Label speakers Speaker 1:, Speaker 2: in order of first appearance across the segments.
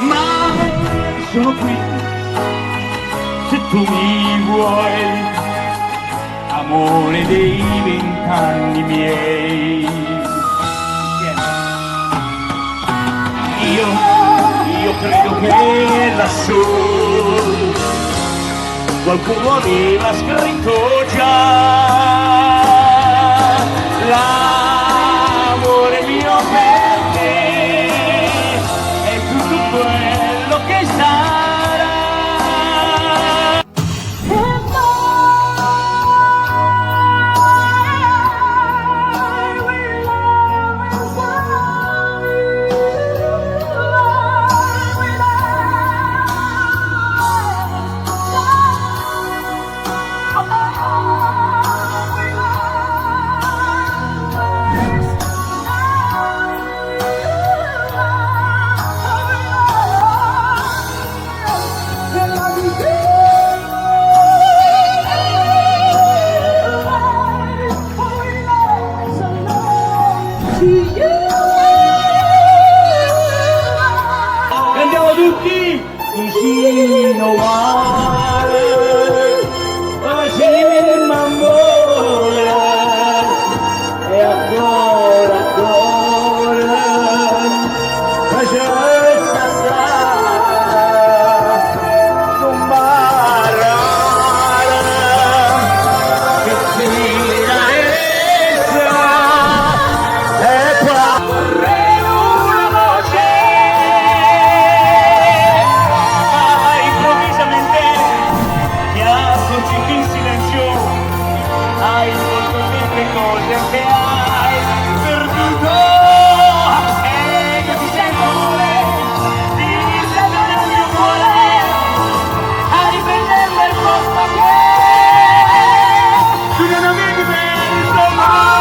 Speaker 1: ma sono qui se tu mi vuoi, amore dei 20 anni miei. Io credo che lassù qualcuno aveva scritto già l'amore mio per te è tutto quello che sarà. Andiamo tutti vicino mare, vicino m'amore, e ancora, faccio stare su mare, che tira e qua vorrei una voce. In silenzio hai tolto le cose che hai perduto e io ti sento amore, ti sento nel mio cuore a riprendere il posto che tu non avevi perso mai,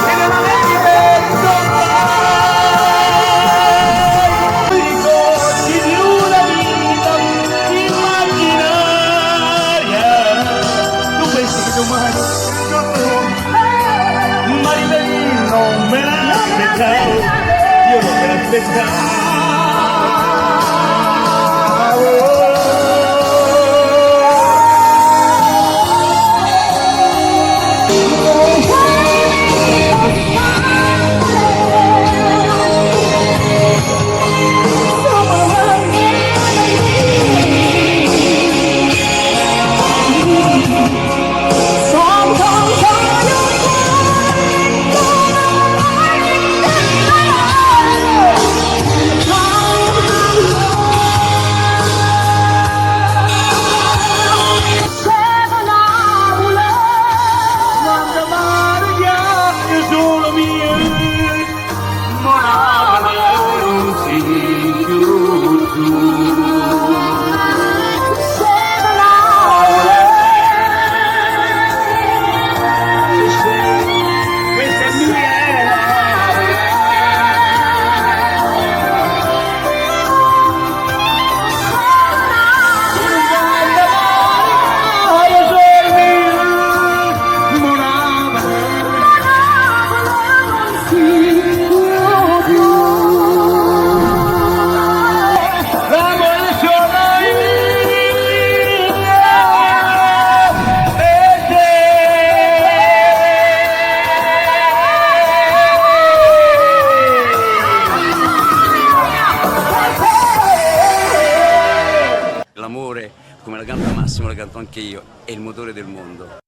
Speaker 1: e non avevi perso mai. Ricordi di una vita immaginaria, tu pensi che domani ma rivedi non me l'aspettavo, io non me l'aspettavo.
Speaker 2: L'amore, come la canta Massimo, la canto anche io, è il motore del mondo.